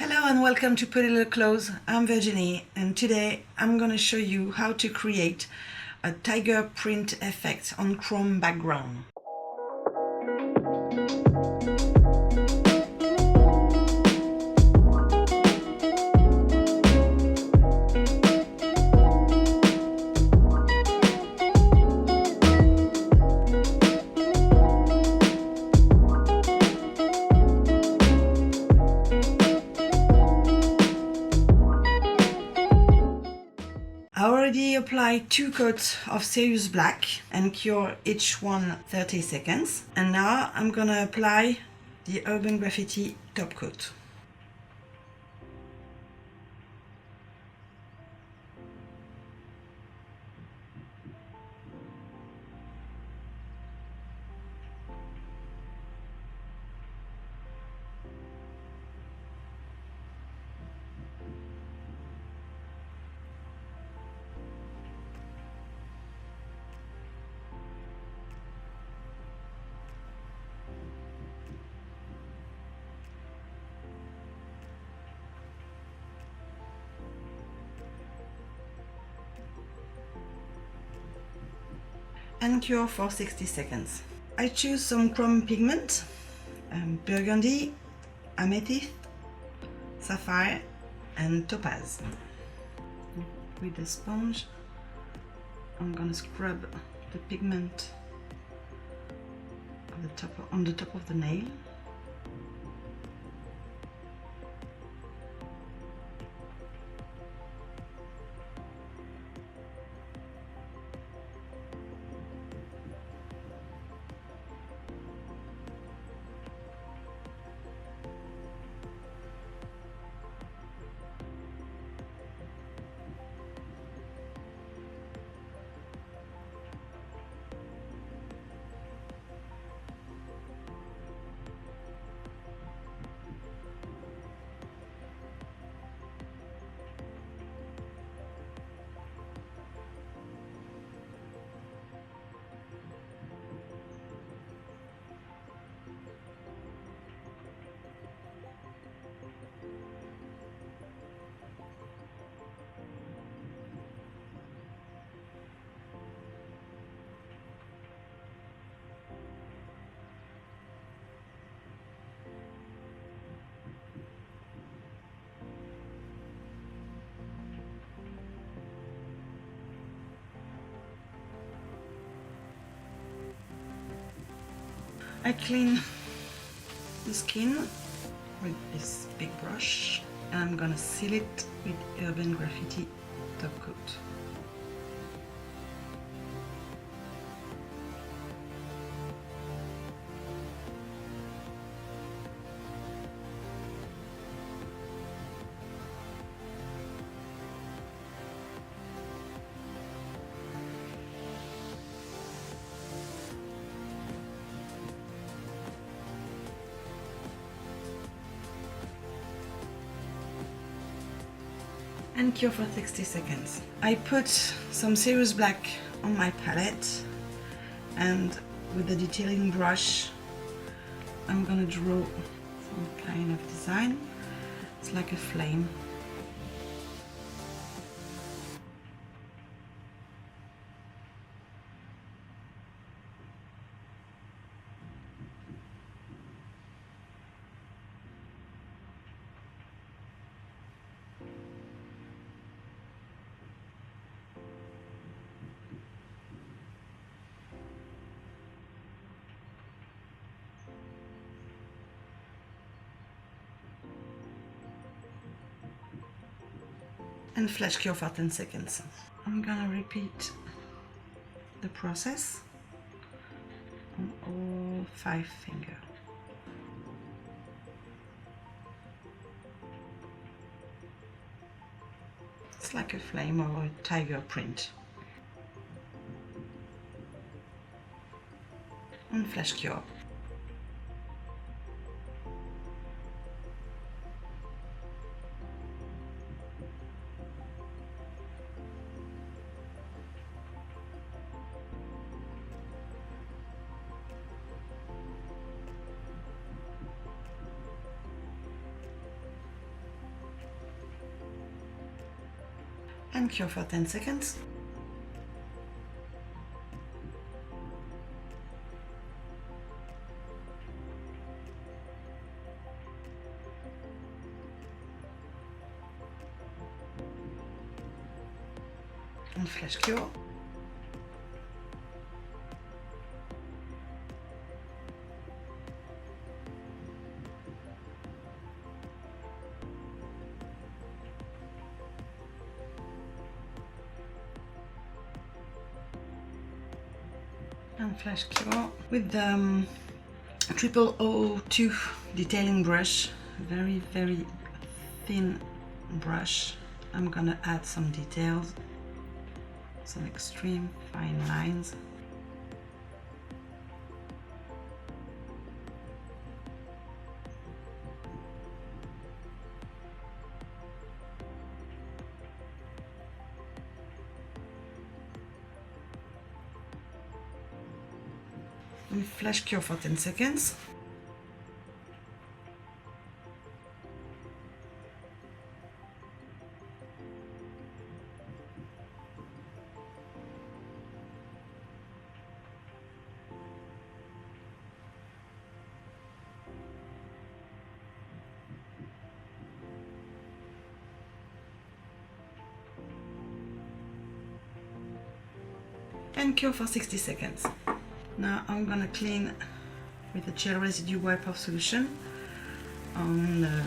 Hello and welcome to Pretty Little Clothes. I'm Virginie and today I'm going to show you how to create a tiger print effect on chrome background. I already applied 2 coats of Serious Black and cure each one 30 seconds. And now I'm gonna apply the Urban Graffiti top coat. And cure for 60 seconds. I choose some chrome pigment, burgundy, amethyst, sapphire and topaz. With the sponge I'm gonna scrub the pigment on the top of the nail. I clean the skin with this big brush and I'm gonna seal it with Urban Graffiti top coat. And cure for 60 seconds. I put some Serious Black on my palette and with the detailing brush I'm gonna draw some kind of design. It's like a flame. And flash cure for 10 seconds. I'm gonna repeat the process on all 5 fingers. It's like a flame or a tiger print. And flash cure. and cure for 10 seconds. And flash cure. And flash cure with the 002 detailing brush, very thin brush. I'm gonna add some details, some extreme fine lines. And flash cure for 10 seconds. And cure for 60 seconds. Now I'm gonna clean with the gel residue wipe-off solution on the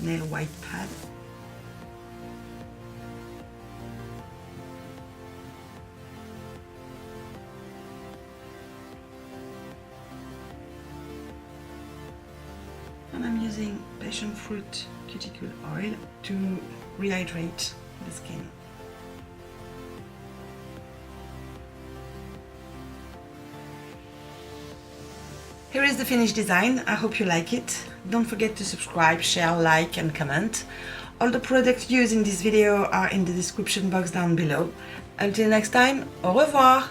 nail white pad. And I'm using passion fruit cuticle oil to rehydrate the skin. Here is the finished design. I hope you like it. Don't forget to subscribe, share, like and comment. All the products used in this video are in the description box down below. Until next time, au revoir!